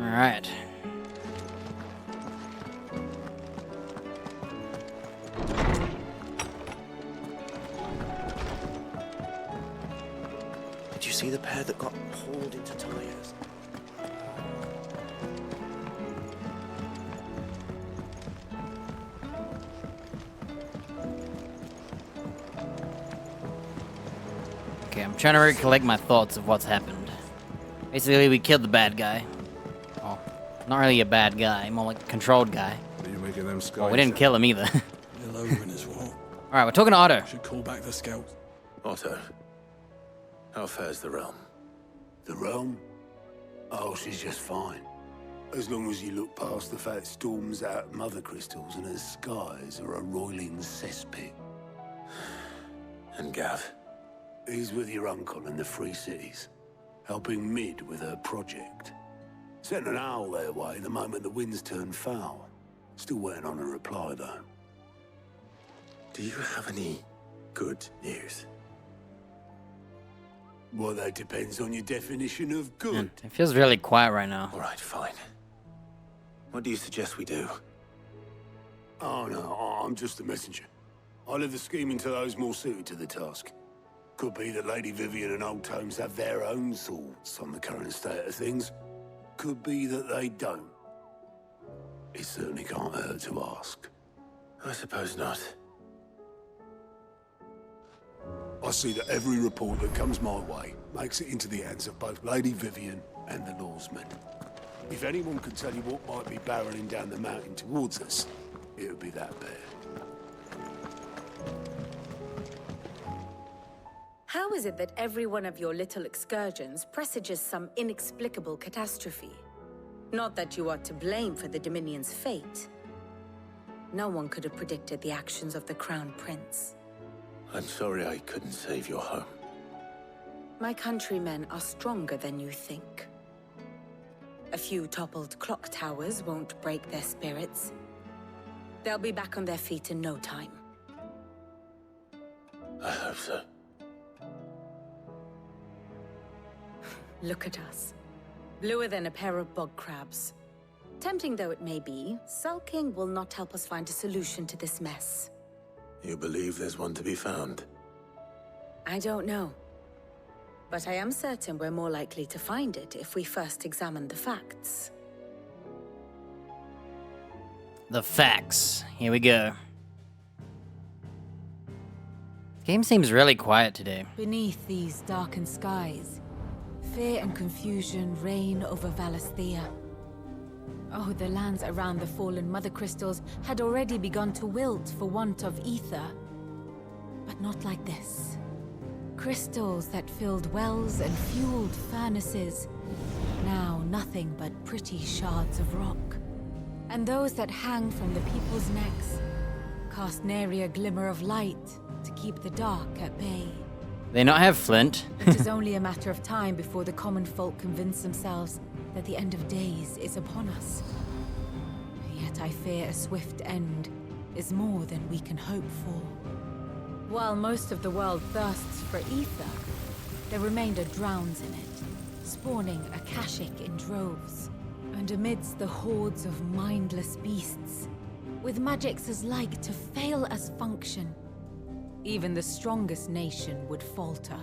Alright. Did you see the pair that got hauled into tires? Okay, I'm trying to recollect my thoughts of what's happened. Basically, we killed the bad guy. Well, not really a bad guy, more like a controlled guy. Are you making them skies? Well, we didn't kill him either. Hello, as well. Alright, we're talking to Otto. Should call back the scouts. Otto, how fares the realm? The realm? Oh, she's just fine. As long as you look past the fat storms out mother crystals and her skies are a roiling cesspit. And Gav? He's with your uncle in the Free Cities, helping Mid with her project. Sent an owl their way the moment the winds turned foul. Still waiting on a reply, though. Do you have any good news? Well, that depends on your definition of good. Man, it feels really quiet right now. All right, fine. What do you suggest we do? Oh, no, I'm just a messenger. I leave the scheming to those more suited to the task. Could be that Lady Vivian and Old Tomes have their own thoughts on the current state of things. Could be that they don't. It certainly can't hurt to ask. I suppose not. I see that every report that comes my way makes it into the hands of both Lady Vivian and the Lawsmen. If anyone could tell you what might be barreling down the mountain towards us, it would be that pair. How is it that every one of your little excursions presages some inexplicable catastrophe? Not that you are to blame for the Dominion's fate. No one could have predicted the actions of the Crown Prince. I'm sorry I couldn't save your home. My countrymen are stronger than you think. A few toppled clock towers won't break their spirits. They'll be back on their feet in no time. I hope so. Look at us. Bluer than a pair of bog crabs. Tempting though it may be, sulking will not help us find a solution to this mess. You believe there's one to be found? I don't know. But I am certain we're more likely to find it if we first examine the facts. The facts. Here we go. The game seems really quiet today. Beneath these darkened skies, fear and confusion reign over Valisthea. Oh, the lands around the fallen mother crystals had already begun to wilt for want of ether. But not like this. Crystals that filled wells and fueled furnaces. Now nothing but pretty shards of rock. And those that hang from the people's necks cast nary a glimmer of light to keep the dark at bay. They not have flint. It is only a matter of time before the common folk convince themselves that the end of days is upon us. Yet I fear a swift end is more than we can hope for. While most of the world thirsts for ether, the remainder drowns in it, spawning Akashic in droves. And amidst the hordes of mindless beasts, with magics as like to fail as function, even the strongest nation would falter.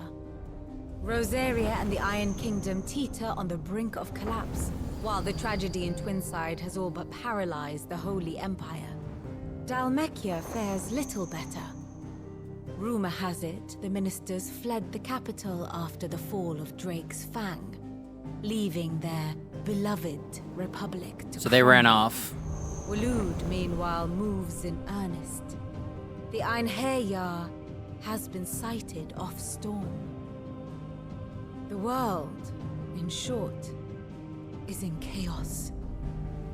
Rosaria and the Iron Kingdom teeter on the brink of collapse, while the tragedy in Twinside has all but paralyzed the Holy Empire. Dalmekia fares little better. Rumor has it the ministers fled the capital after the fall of Drake's Fang, leaving their beloved republic to So they ran off. Waloed, meanwhile, moves in earnest. The Einherjar has been sighted off storm. The world, in short, is in chaos.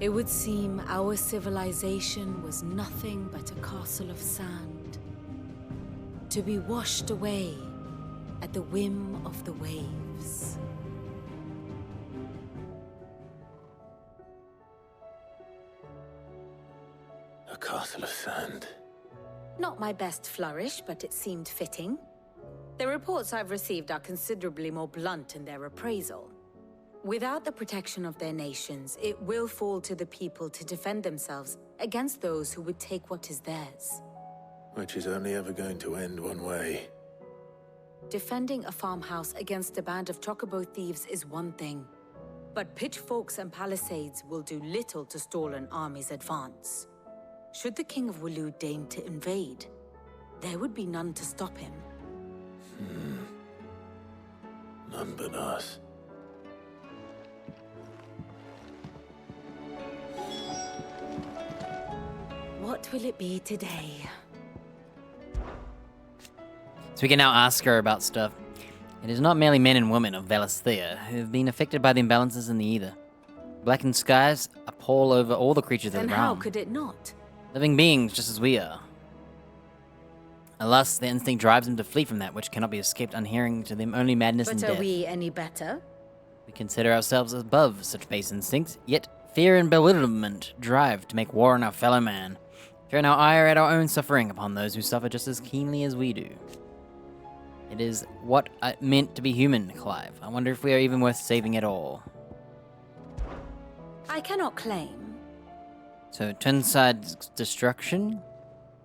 It would seem our civilization was nothing but a castle of sand, to be washed away at the whim of the waves. A castle of sand. Not my best flourish, but it seemed fitting. The reports I've received are considerably more blunt in their appraisal. Without the protection of their nations, it will fall to the people to defend themselves against those who would take what is theirs. Which is only ever going to end one way. Defending a farmhouse against a band of chocobo thieves is one thing, but pitchforks and palisades will do little to stall an army's advance. Should the King of Waloed deign to invade, there would be none to stop him. None but us. What will it be today? So we can now ask her about stuff. It is not merely men and women of Valisthea who have been affected by the imbalances in the Ether. Blackened skies appall over all the creatures of Then the how realm. could it not? Living beings just as we are. Alas, the instinct drives them to flee from that which cannot be escaped, unhearing to them only madness and But death. are we any better? We consider ourselves above such base instincts, yet fear and bewilderment drive to make war on our fellow man. Turn our ire at our own suffering upon those who suffer just as keenly as we do. It is what it meant to be human, Clive. I wonder if we are even worth saving at all. I cannot claim. So, Turnside's destruction?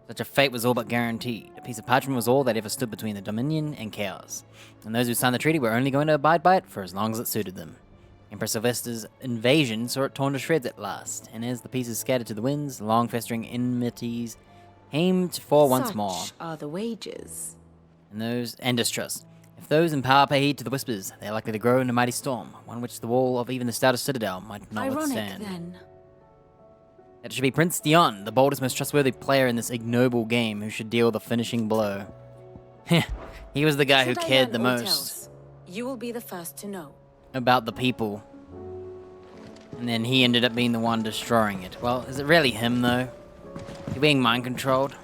Such a fate was all but guaranteed. A piece of parchment was all that ever stood between the Dominion and Chaos. And those who signed the treaty were only going to abide by it for as long as it suited them. Empress Sylvester's invasion saw it torn to shreds at last, and as the pieces scattered to the winds, long festering enmities came to fall once more. Such are the wages. And distrust. If those in power pay heed to the whispers, they are likely to grow in a mighty storm, one which the wall of even the stoutest citadel might not Ironic, withstand. then. It should be Prince Dion, the boldest, most trustworthy player in this ignoble game, who should deal the finishing blow. He was the guy Should who I cared learn the aught most else, you will be the first to know. about the people. And then he ended up being the one destroying it. Well, is it really him, though? You're being mind-controlled?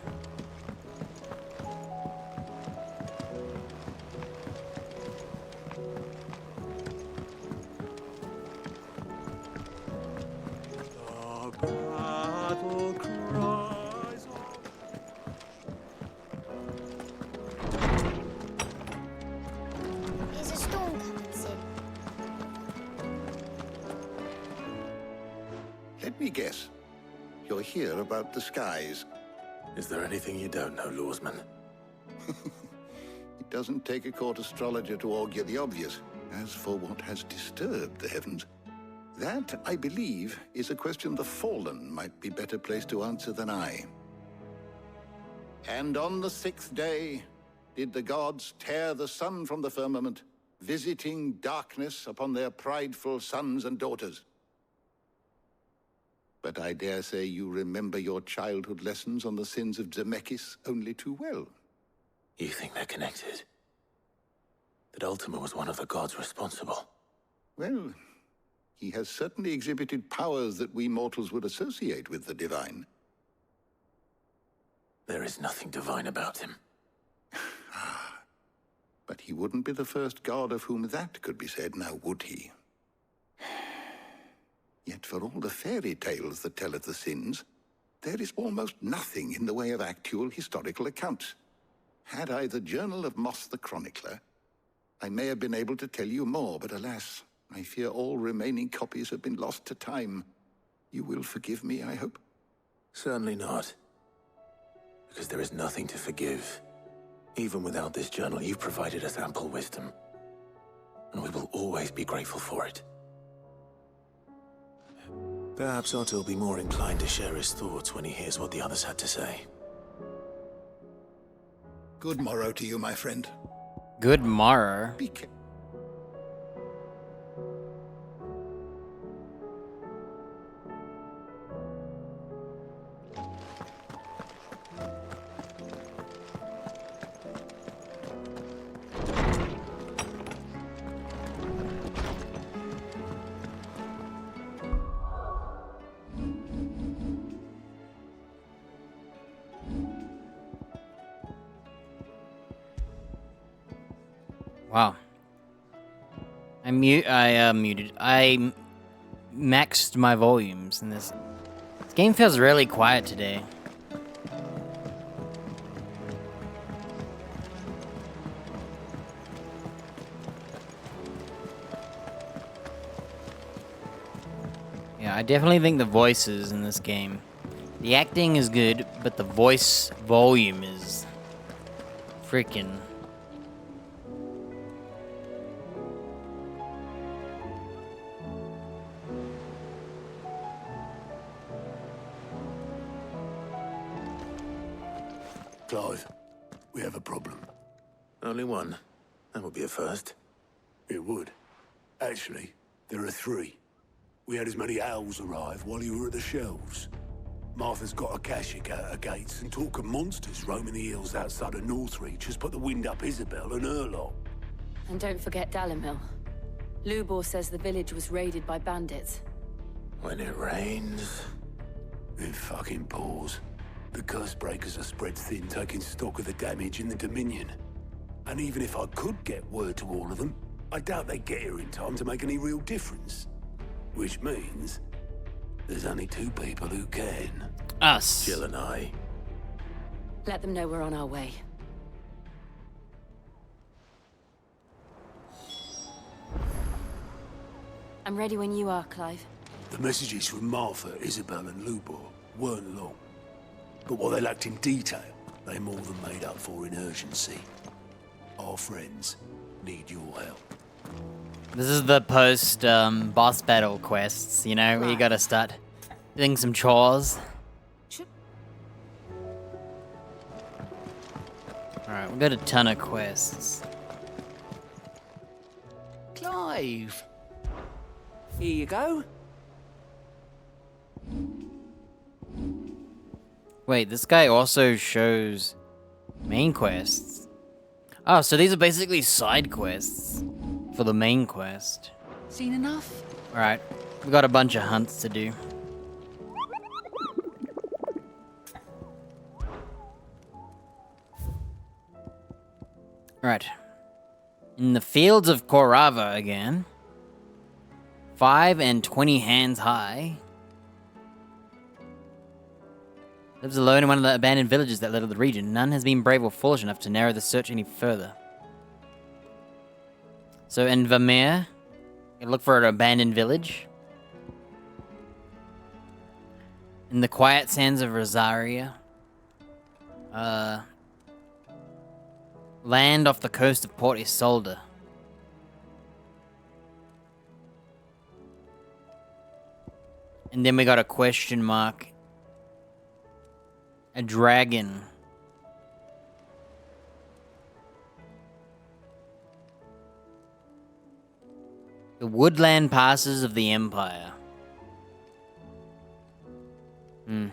Battle cries. Is a storm coming, Sid? Let me guess. You're here about the skies. Is there anything you don't know, Lawsman? It doesn't take a court astrologer to augur the obvious. As for what has disturbed the heavens, that, I believe, is a question the Fallen might be better placed to answer than I. And on the 6th day did the gods tear the sun from the firmament, visiting darkness upon their prideful sons and daughters. But I dare say you remember your childhood lessons on the sins of Zemeckis only too well. You think they're connected? That Ultima was one of the gods responsible? Well, he has certainly exhibited powers that we mortals would associate with the divine. There is nothing divine about him. But he wouldn't be the first god of whom that could be said, now would he? Yet for all the fairy tales that tell of the sins, there is almost nothing in the way of actual historical accounts. Had I the Journal of Moss the Chronicler, I may have been able to tell you more, but alas, I fear all remaining copies have been lost to time. You will forgive me, I hope? Certainly not. Because there is nothing to forgive. Even without this journal, you've provided us ample wisdom. And we will always be grateful for it. Perhaps Otto will be more inclined to share his thoughts when he hears what the others had to say. Good morrow to you, my friend. Good morrow. Be careful. Wow. I muted. I maxed my volumes, and this game feels really quiet today. Yeah, I definitely think the voices in this game. The acting is good, but the voice volume is freaking. Clive, we have a problem. Only one. That would be a first. It would. Actually, there are three. We had as many owls arrive while you were at the shelves. Martha's got a Akashic out her gates, and talk of monsters roaming the hills outside of Northreach has put the wind up Isabel and her lot. And don't forget Dalimil. Lubor says the village was raided by bandits. When it rains... It fucking pours. The curse breakers are spread thin, taking stock of the damage in the Dominion. And even if I could get word to all of them, I doubt they'd get here in time to make any real difference. Which means... there's only two people who can. Us. Jill and I. Let them know we're on our way. I'm ready when you are, Clive. The messages from Martha, Isabel and Lubor weren't long. But what they lacked in detail, they more than made up for in urgency. Our friends need your help. This is the post boss battle quests, you know, where you Right. gotta start doing some chores. Alright, we've got a ton of quests. Clive! Here you go. Wait, this guy also shows main quests. Oh, so these are basically side quests for the main quest. Seen enough? Alright, we've got a bunch of hunts to do. Right. In the fields of Korava again. 5 and 20 hands high. Lives alone in one of the abandoned villages that little the region. None has been brave or foolish enough to narrow the search any further. So in Vermeer, you look for an abandoned village. In the quiet sands of Rosaria. Land off the coast of Port Isolde. And then we got a question mark. A dragon. The woodland passes of the Empire. Hmm.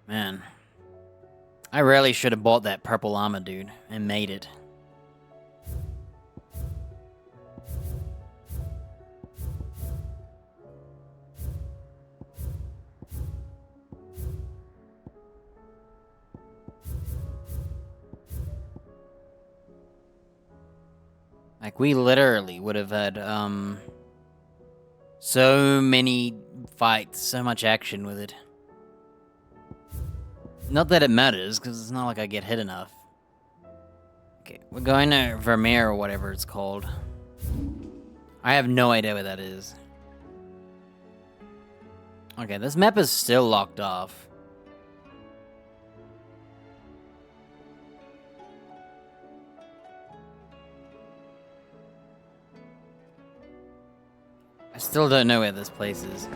Man. I really should have bought that purple armor, dude, and made it. Like, we literally would have had, so many fights, so much action with it. Not that it matters, because it's not like I get hit enough. Okay, we're going to Vermeer or whatever it's called. I have no idea what that is. Okay, this map is still locked off. I still don't know where this place is.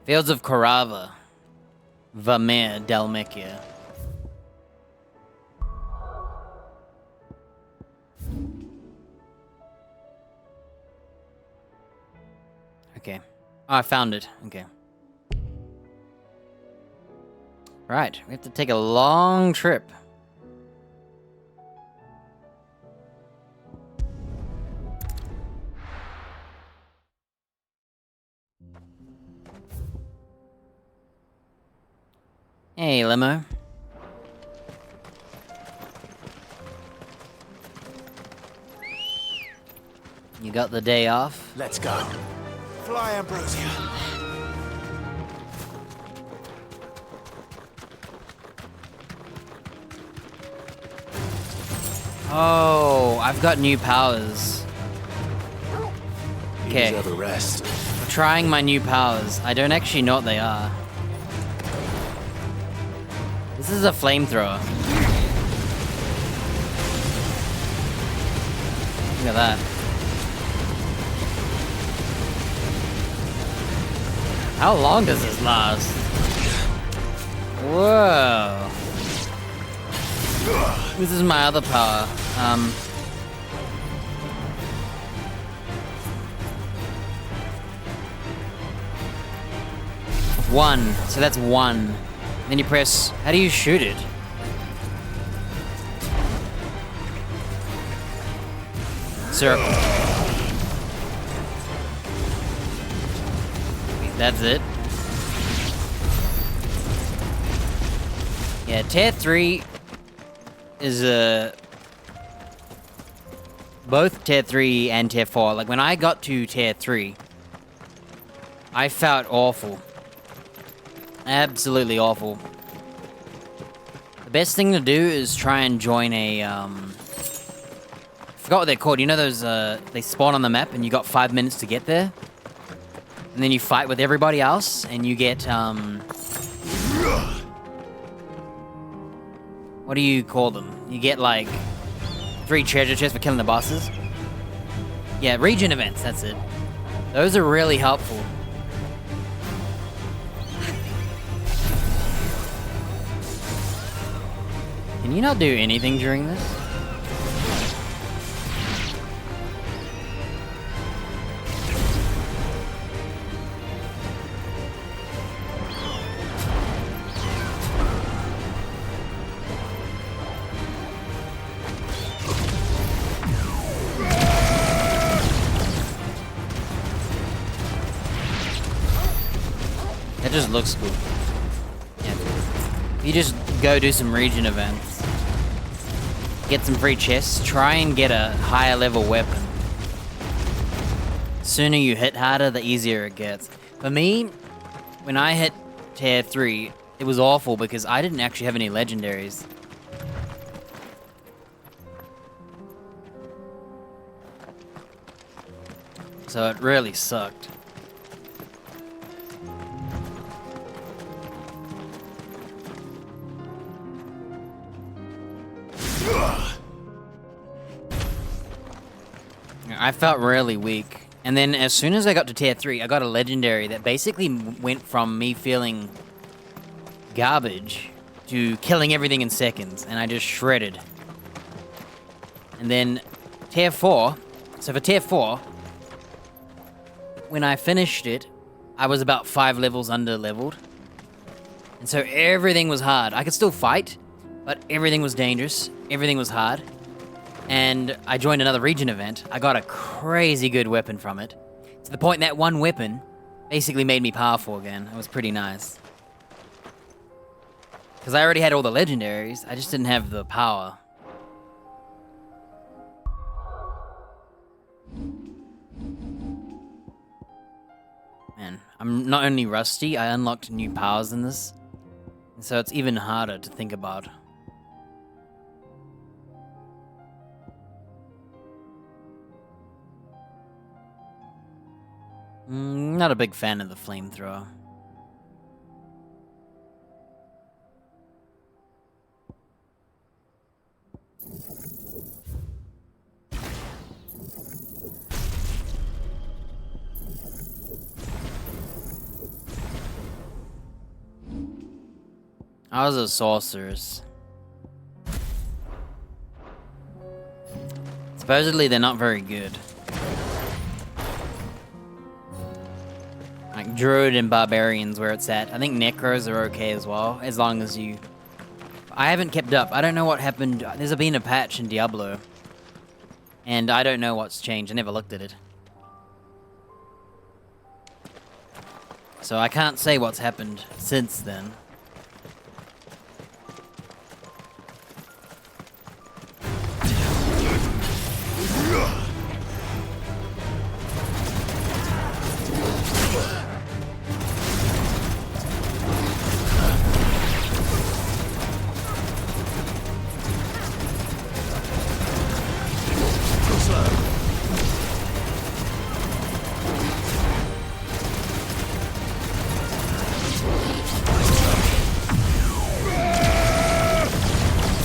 Fields of Korava. Vermeer, Dalmekia. Okay. Oh, I found it. Okay. Right, we have to take a long trip. Hey, limo. You got the day off? Let's go. Fly, Ambrosia. Oh, I've got new powers. You Okay, deserve a rest. we're trying my new powers. I don't actually know what they are. This is a flamethrower. Look at that. How long does this last? Whoa. This is my other power. One. So that's one. Then you press. How do you shoot it? Circle. That's it. Yeah, tier 3 is both tier 3 and tier 4. Like when I got to tier 3, I felt awful. Absolutely awful. The best thing to do is try and join a I forgot what they're called. You know those they spawn on the map and you got 5 minutes to get there? And then you fight with everybody else and you get what do you call them? You get like 3 treasure chests for killing the bosses. Yeah, region events, that's it. Those are really helpful. Can you not do anything during this? That just looks cool. Yeah. You just go do some region events. Get some free chests. Try and get a higher level weapon. Sooner you hit harder, the easier it gets. For me, when I hit tier 3, it was awful because I didn't actually have any legendaries. So it really sucked. I felt really weak. And then as soon as I got to tier 3, I got a legendary that basically went from me feeling garbage to killing everything in seconds, and I just shredded. And then tier 4, so for tier 4, when I finished it, I was about 5 levels under leveled. And so everything was hard. I could still fight, but everything was dangerous, everything was hard. And I joined another region event. I got a crazy good weapon from it. To the point that one weapon basically made me powerful again. It was pretty nice. Because I already had all the legendaries, I just didn't have the power. Man, I'm not only rusty, I unlocked new powers in this. And so it's even harder to think about. Not a big fan of the flamethrower. I was a sorceress. Supposedly they're not very good. Like Druid and Barbarians where it's at. I think Necros are okay as well, as long as you... I haven't kept up. I don't know what happened. There's been a patch in Diablo. And I don't know what's changed. I never looked at it. So I can't say what's happened since then.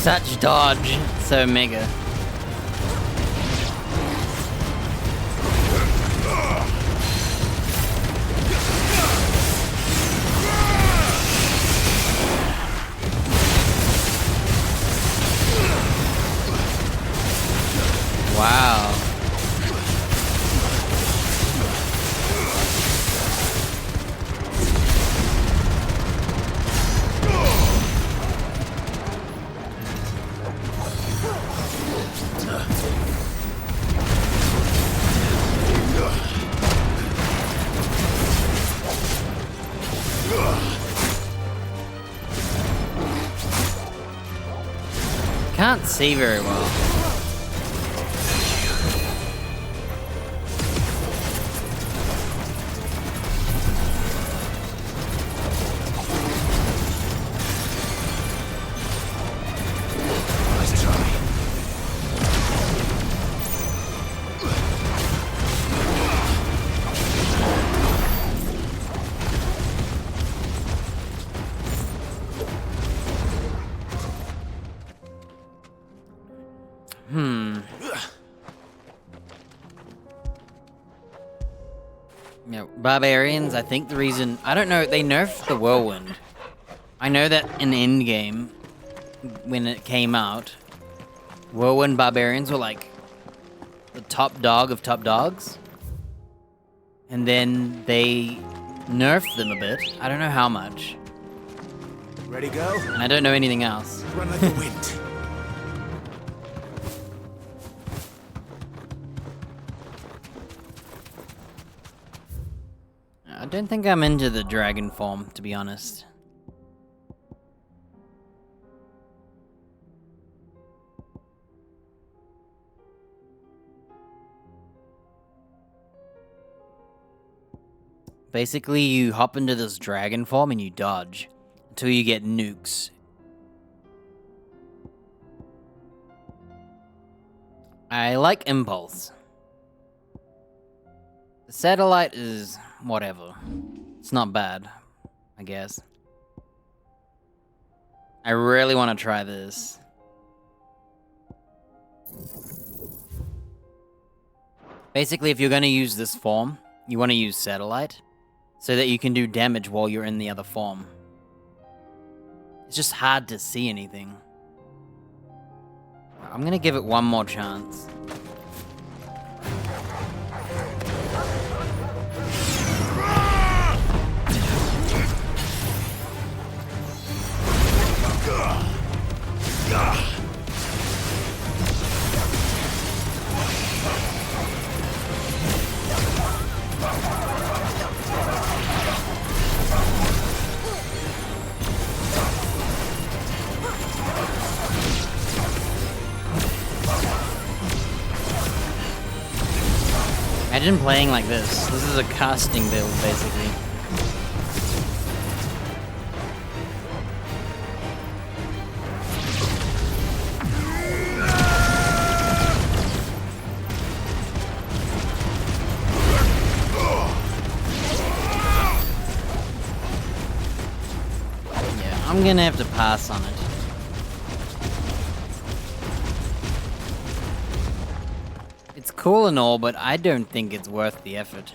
Such dodge, so mega. Wow. Can't see very well. Nice try. Yeah, Barbarians, I think the reason... I don't know, they nerfed the Whirlwind. I know that in Endgame, when it came out, Whirlwind Barbarians were like the top dog of top dogs. And then they nerfed them a bit. I don't know how much. Ready, go? And I don't know anything else. Run like the wind. I don't think I'm into the dragon form, to be honest. Basically, you hop into this dragon form and you dodge until you get nukes. I like Impulse. The satellite is whatever. It's not bad, I guess. I really want to try this. Basically, if you're going to use this form, you want to use satellite so that you can do damage while you're in the other form. It's just hard to see anything. I'm going to give it one more chance. Imagine playing like this. This is a casting build, basically. Yeah, I'm gonna have to pass on it. It's cool and all, but I don't think it's worth the effort.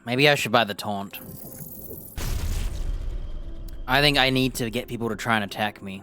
Maybe I should buy the taunt. I think I need to get people to try and attack me.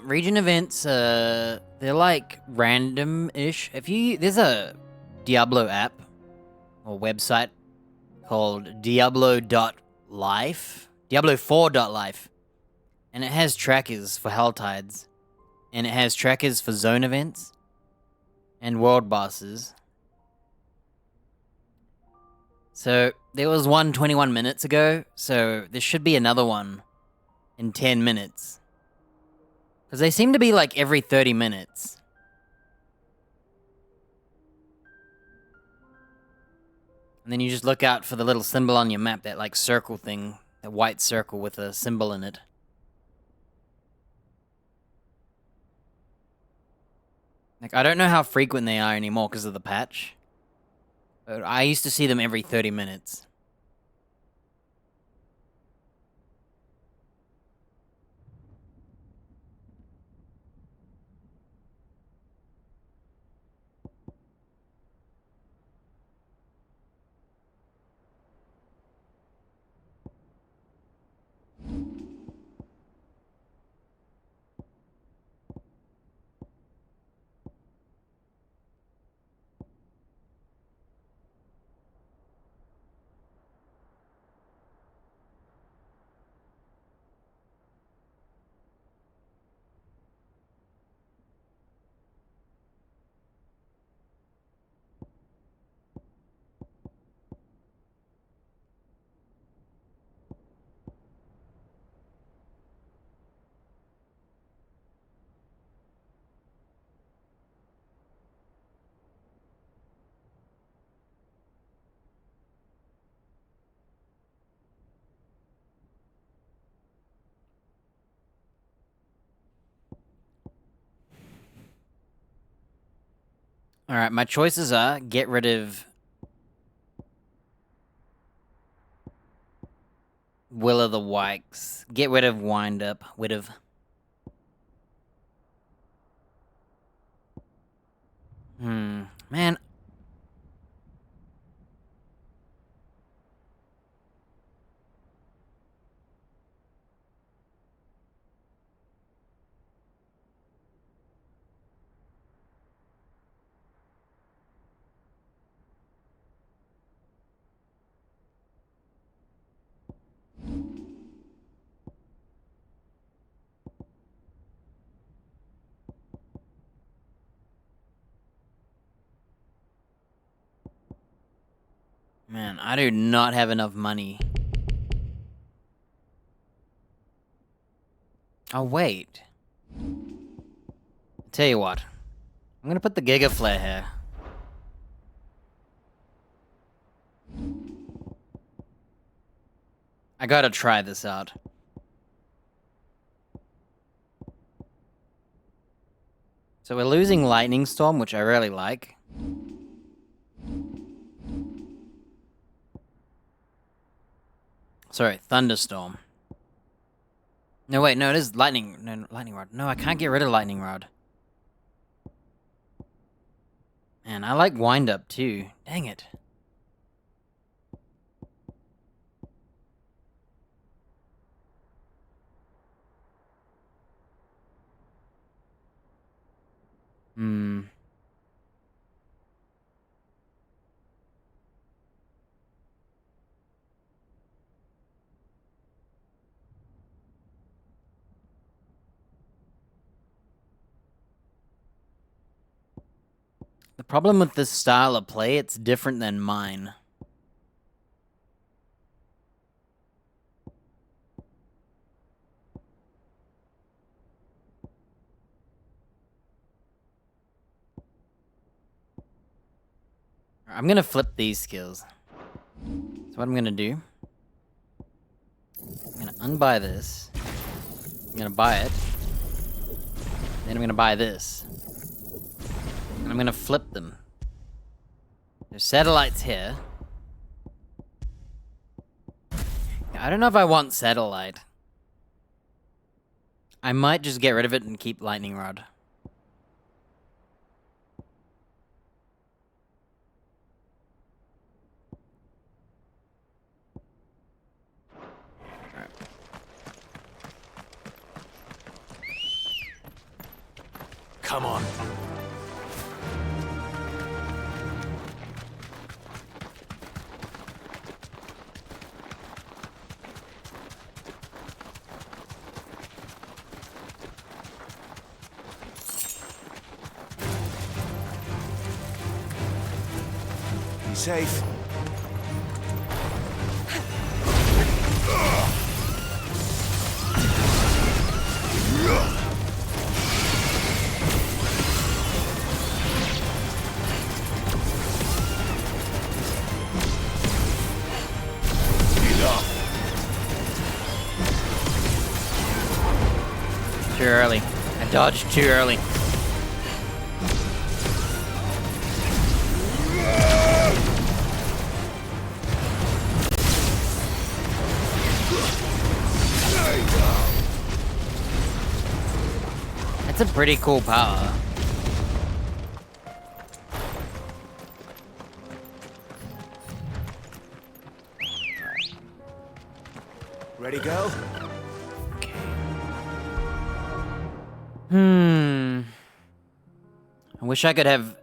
Region events, they're like random-ish. There's a Diablo app or website called Diablo.life, Diablo4.life, and it has trackers for Hell Tides, and it has trackers for zone events and world bosses. So there was one 21 minutes ago, so there should be another one in 10 minutes. Because they seem to be like every 30 minutes. And then you just look out for the little symbol on your map, that like circle thing, that white circle with a symbol in it. Like, I don't know how frequent they are anymore because of the patch. But I used to see them every 30 minutes. Alright, my choices are get rid of Will of the Wikes, get rid of Wind Up, man. Man, I do not have enough money. Oh, wait. Tell you what. I'm gonna put the Giga Flare here. I gotta try this out. So we're losing Lightning Storm, which I really like. Sorry, Thunderstorm. No, wait, no, it is Lightning. No, Lightning Rod. No, I can't get rid of Lightning Rod. Man, I like Wind Up too. Dang it. The problem with this style of play, it's different than mine. I'm gonna flip these skills. So what I'm gonna do, I'm gonna unbuy this. I'm gonna buy it. Then I'm gonna buy this. And I'm gonna flip them. There's satellites here. I don't know if I want satellite. I might just get rid of it and keep lightning rod. Come on. Be safe. Too early. I dodged too early. That's a pretty cool power. Ready, go? I wish I could have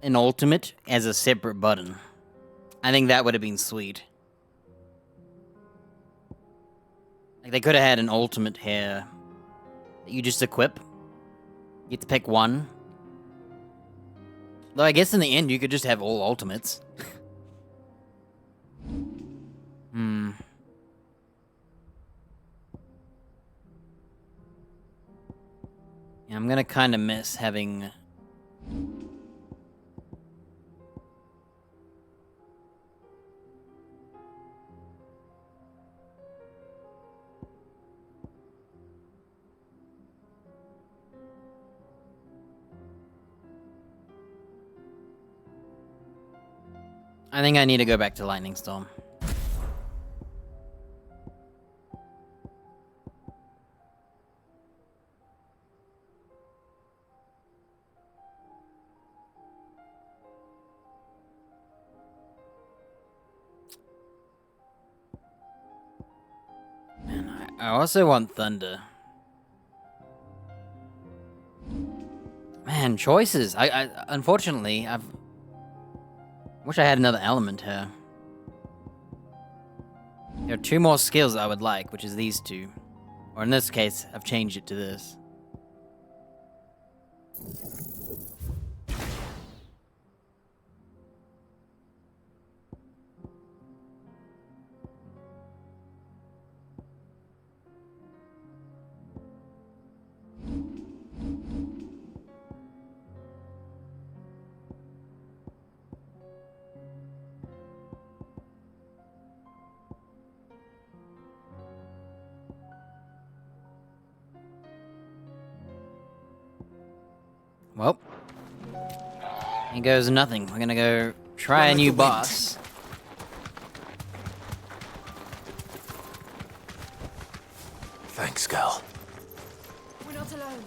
an ultimate as a separate button. I think that would have been sweet. Like, they could have had an ultimate here that you just equip. You get to pick one. Though I guess in the end, you could just have all ultimates. Yeah, I'm gonna kind of miss having... I think I need to go back to Lightning Storm. Man, I also want Thunder. Man, choices. I unfortunately, I've... wish I had another element here. There are two more skills I would like, which is these two. Or in this case, I've changed it to this. Well, here goes nothing. We're gonna go try a new boss. Thanks, girl. We're not alone.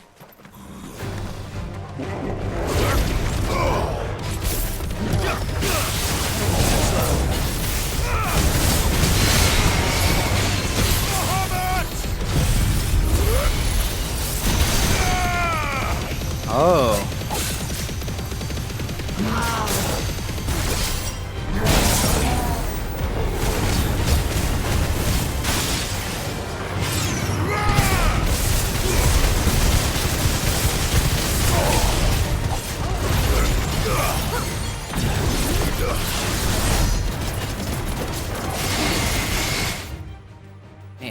Oh.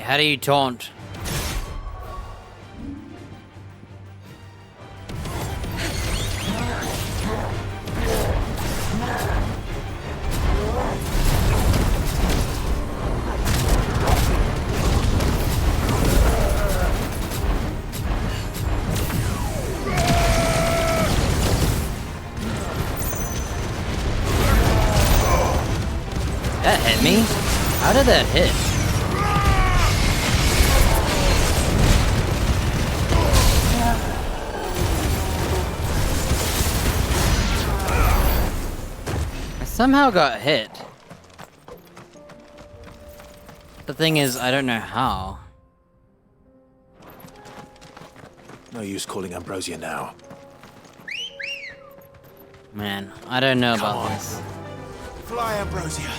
how do you taunt? That hit me? How did that hit? I somehow got hit. The thing is, I don't know how. No use calling Ambrosia now. Man, I don't know Come about on. this. Fly, Ambrosia.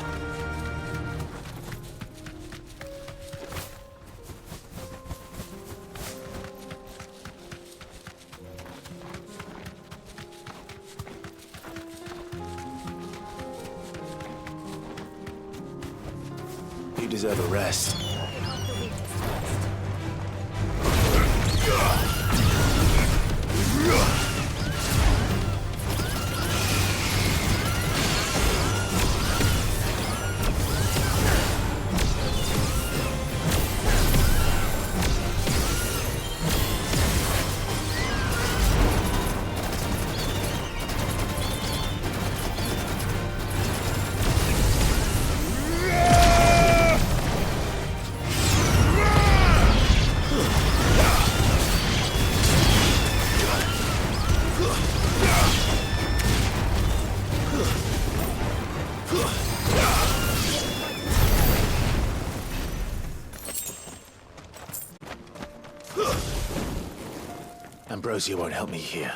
You deserve a rest. Ambrosia won't help me here.